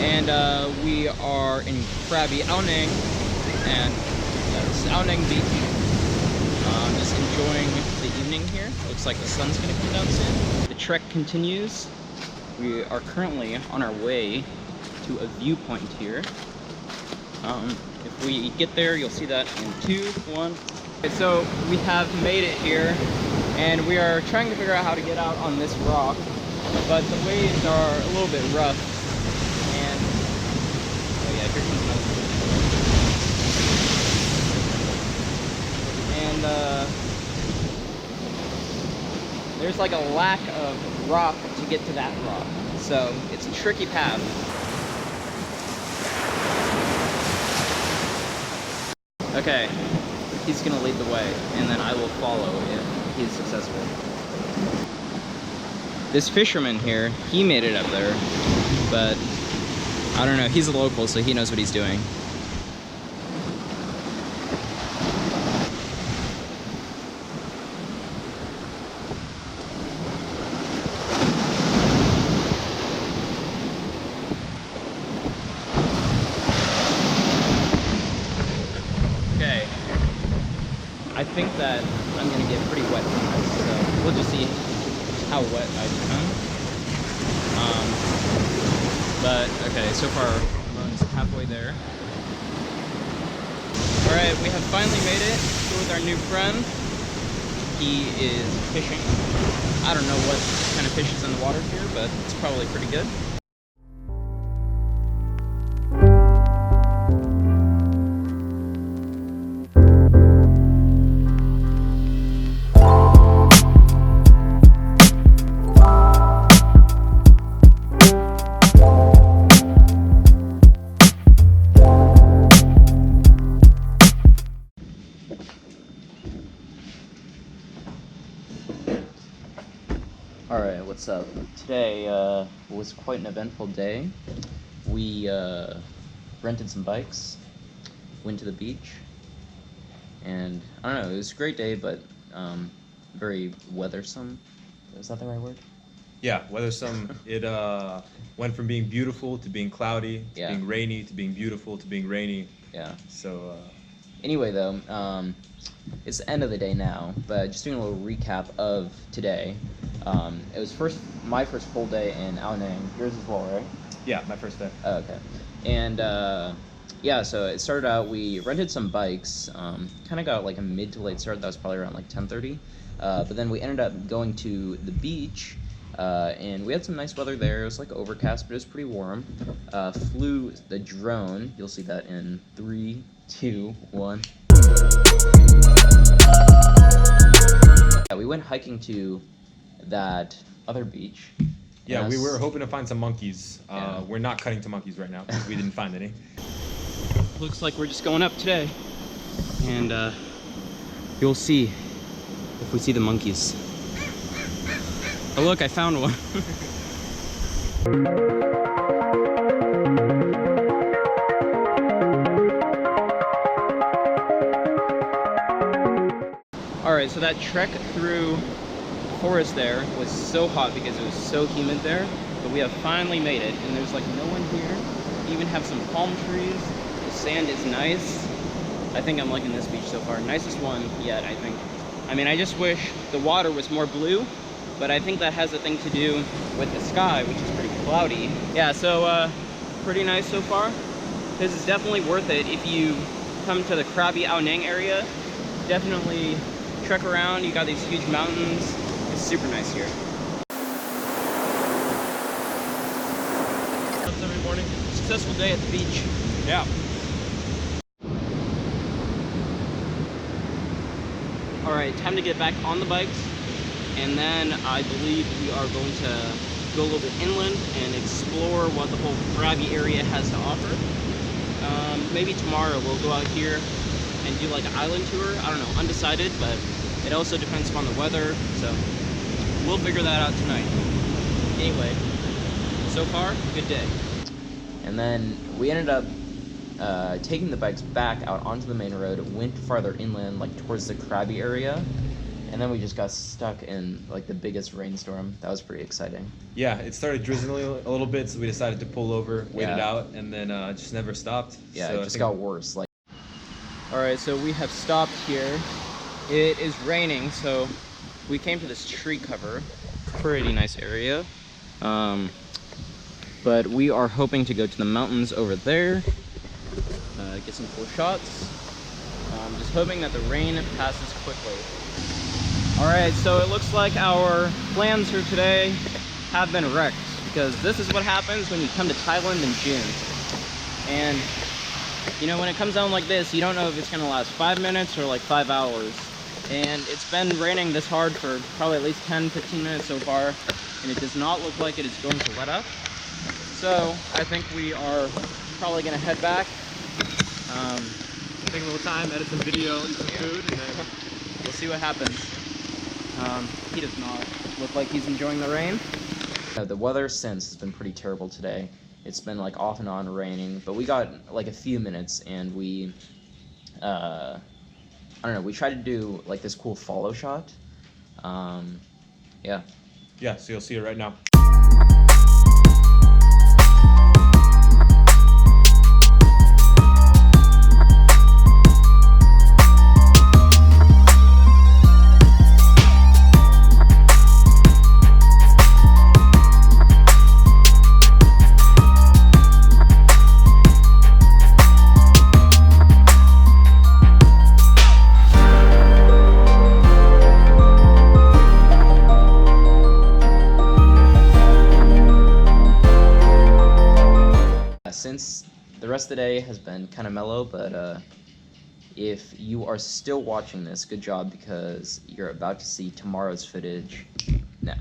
and we are in Krabi, Ao Nang, and this is Ao Nang Beach. Just enjoying the evening here. Looks like the sun's gonna come down soon. The trek continues. We are currently on our way to a viewpoint here. If we get there, you'll see that in 2, 1. Okay, so we have made it here, and we are trying to figure out how to get out on this rock, but the waves are a little bit rough. And oh yeah, here comes another one. And there's like a lack of rock to get to that rock, so it's a tricky path. Okay, he's gonna lead the way, and then I will follow if he's successful. This fisherman here, he made it up there, but I don't know, he's a local, so he knows what he's doing. I think that I'm gonna get pretty wet tonight, so we'll just see how wet I become. But okay, so far Ramon's halfway there. Alright, we have finally made it here with our new friend. He is fishing. I don't know what kind of fish is in the water here, but it's probably pretty good. Alright, what's up? Today was quite an eventful day. We rented some bikes, went to the beach, and I don't know, it was a great day, but very weathersome. Is that the right word? Yeah, weathersome. It went from being beautiful to being cloudy, to being rainy, to being beautiful, to being rainy. Yeah. So anyway though, it's the end of the day now, but just doing a little recap of today. It was my first full day in Ao Nang. Yours as well, right? Yeah, my first day. Oh, okay. And yeah, so it started out, we rented some bikes, kind of got like a mid to late start. That was probably around like 10:30. But then we ended up going to the beach, and we had some nice weather there. It was like overcast, but it was pretty warm. Flew the drone. You'll see that in 3, 2, 1. Yeah, we went hiking to that other beach. Yeah, we were hoping to find some monkeys. Yeah. We're not cutting to monkeys right now because we didn't find any. Looks like we're just going up today, and you'll see if we see the monkeys. Oh look, I found one. Alright, so that trek through the forest there was so hot because it was so humid there, but we have finally made it, and there's like no one here. We even have some palm trees. The sand is nice. I think I'm liking this beach so far. Nicest one yet, I think. I mean, I just wish the water was more blue, but I think that has a thing to do with the sky, which is pretty cloudy. Yeah, so pretty nice so far. This is definitely worth it if you come to the Krabi Ao Nang area. Definitely trek around. You got these huge mountains. It's super nice here. What's up every morning? Successful day at the beach. Yeah. Alright, time to get back on the bikes, and then I believe we are going to go a little bit inland and explore what the whole Krabi area has to offer. Maybe tomorrow we'll go out here and do like an island tour. I don't know, undecided, but it also depends upon the weather, so we'll figure that out tonight. Anyway, so far, good day. And then we ended up taking the bikes back out onto the main road, went farther inland, like towards the Krabi area, And then we just got stuck in like the biggest rainstorm. That was pretty exciting. Yeah, it started drizzling a little bit, so we decided to pull over, wait it out, and then just never stopped. Yeah, so it just got worse. Like. All right, so we have stopped here. It is raining, so we came to this tree cover. Pretty nice area. But we are hoping to go to the mountains over there, get some cool shots. Just hoping that the rain passes quickly. All right, so it looks like our plans for today have been wrecked, because this is what happens when you come to Thailand in June. And you know, when it comes down like this, you don't know if it's gonna last 5 minutes or like 5 hours. And it's been raining this hard for probably at least 10-15 minutes so far, and it does not look like it is going to let up. So I think we are probably gonna head back. Take a little time, edit some video, eat some food, and then We'll see what happens. He does not look like he's enjoying the rain. The weather since has been pretty terrible today. It's been like off and on raining, but we got like a few minutes, and we I don't know, we tried to do like this cool follow shot. Yeah. yeah, so you'll see it right now. Since the rest of the day has been kind of mellow, but if you are still watching this, good job, because you're about to see tomorrow's footage now.